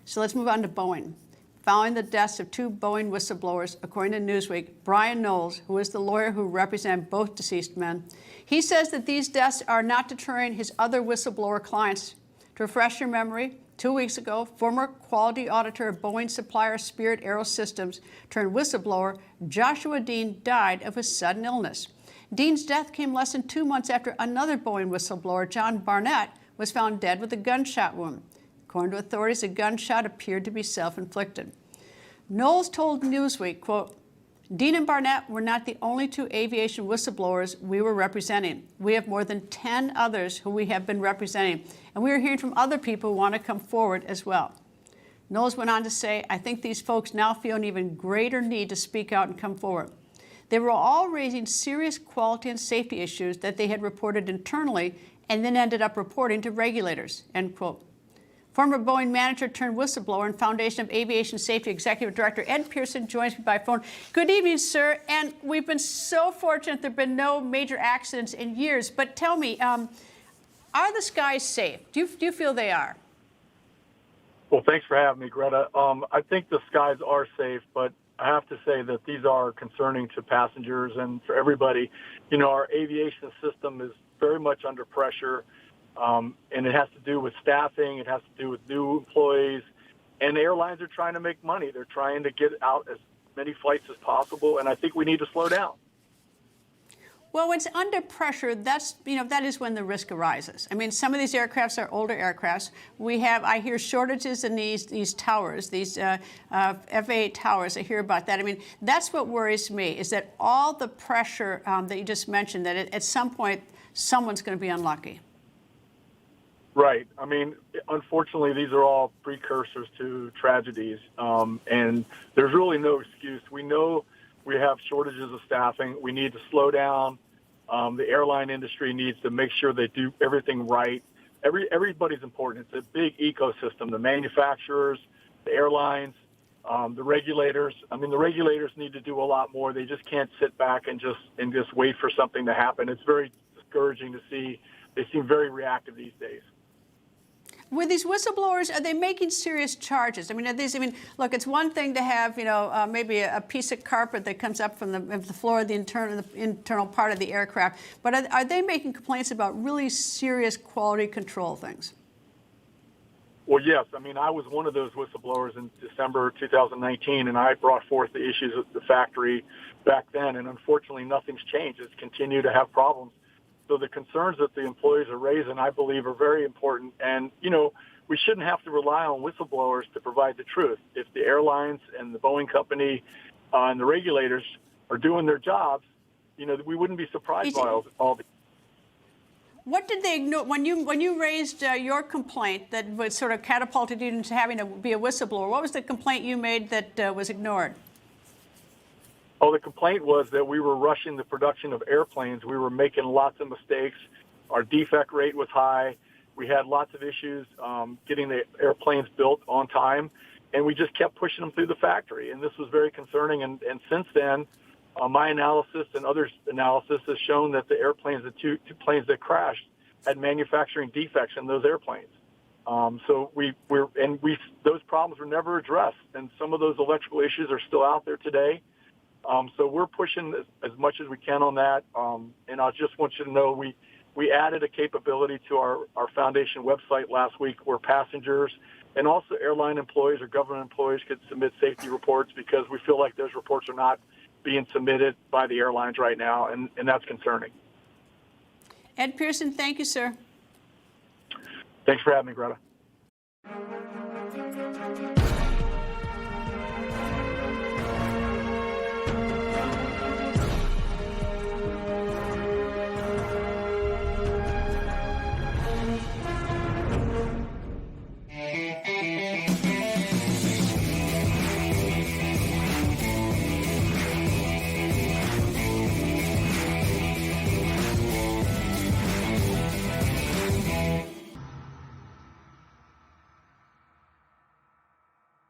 So let's move on to Boeing. Following the deaths of two Boeing whistleblowers, according to Newsweek, Brian Knowles, who is the lawyer who represented both deceased men, he says that these deaths are not deterring his other whistleblower clients. To refresh your memory, 2 weeks ago, former quality auditor of Boeing supplier Spirit Aerosystems turned whistleblower Joshua Dean died of a sudden illness. Dean's death came less than 2 months after another Boeing whistleblower, John Barnett, was found dead with a gunshot wound. According to authorities, the gunshot appeared to be self-inflicted. Knowles told Newsweek, quote, "Dean and Barnett were not the only two aviation whistleblowers we were representing. We have more than 10 others who we have been representing, and we are hearing from other people who want to come forward as well." Knowles went on to say, "I think these folks now feel an even greater need to speak out and come forward. They were all raising serious quality and safety issues that they had reported internally and then ended up reporting to regulators," end quote. Former Boeing manager turned whistleblower and Foundation of Aviation Safety Executive Director Ed Pierson joins me by phone. Good evening, sir. And we've been so fortunate there have been no major accidents in years. But tell me, are the skies safe? Do you feel they are? Well, thanks for having me, Greta. I think the skies are safe, but I have to say that these are concerning to passengers and for everybody. You know, our aviation system is very much under pressure. And it has to do with staffing. It has to do with new employees. And airlines are trying to make money. They're trying to get out as many flights as possible. And I think we need to slow down. Well, when it's under pressure, that is when the risk arises. I mean, some of these aircrafts are older aircrafts. I hear shortages in these towers, these FAA towers. I hear about that. I mean, that's what worries me, is that all the pressure that you just mentioned, that at some point, someone's going to be unlucky. Right. I mean, unfortunately, these are all precursors to tragedies, and there's really no excuse. We know we have shortages of staffing. We need to slow down. The airline industry needs to make sure they do everything right. Everybody's important. It's a big ecosystem. The manufacturers, the airlines, the regulators. I mean, the regulators need to do a lot more. They just can't sit back and just wait for something to happen. It's very discouraging to see. They seem very reactive these days. With these whistleblowers, are they making serious charges? I mean, look, it's one thing to have, maybe a piece of carpet that comes up from the floor of the internal part of the aircraft, but are they making complaints about really serious quality control things? Well, yes. I mean, I was one of those whistleblowers in December 2019, and I brought forth the issues at the factory back then, and unfortunately, nothing's changed. It's continued to have problems. So the concerns that the employees are raising, I believe, are very important. And, we shouldn't have to rely on whistleblowers to provide the truth. If the airlines and the Boeing company and the regulators are doing their jobs, we wouldn't be surprised by all the. What did they ignore when you raised your complaint that was sort of catapulted you into having to be a whistleblower? What was the complaint you made that was ignored? Oh, the complaint was that we were rushing the production of airplanes. We were making lots of mistakes. Our defect rate was high. We had lots of issues getting the airplanes built on time, and we just kept pushing them through the factory. And this was very concerning. And since then, my analysis and others' analysis has shown that the airplanes, the two planes that crashed, had manufacturing defects in those airplanes. So those problems were never addressed, and some of those electrical issues are still out there today. So we're pushing as much as we can on that. And I just want you to know we added a capability to our foundation website last week where passengers and also airline employees or government employees could submit safety reports, because we feel like those reports are not being submitted by the airlines right now, and that's concerning. Ed Pierson, thank you, sir. Thanks for having me, Greta.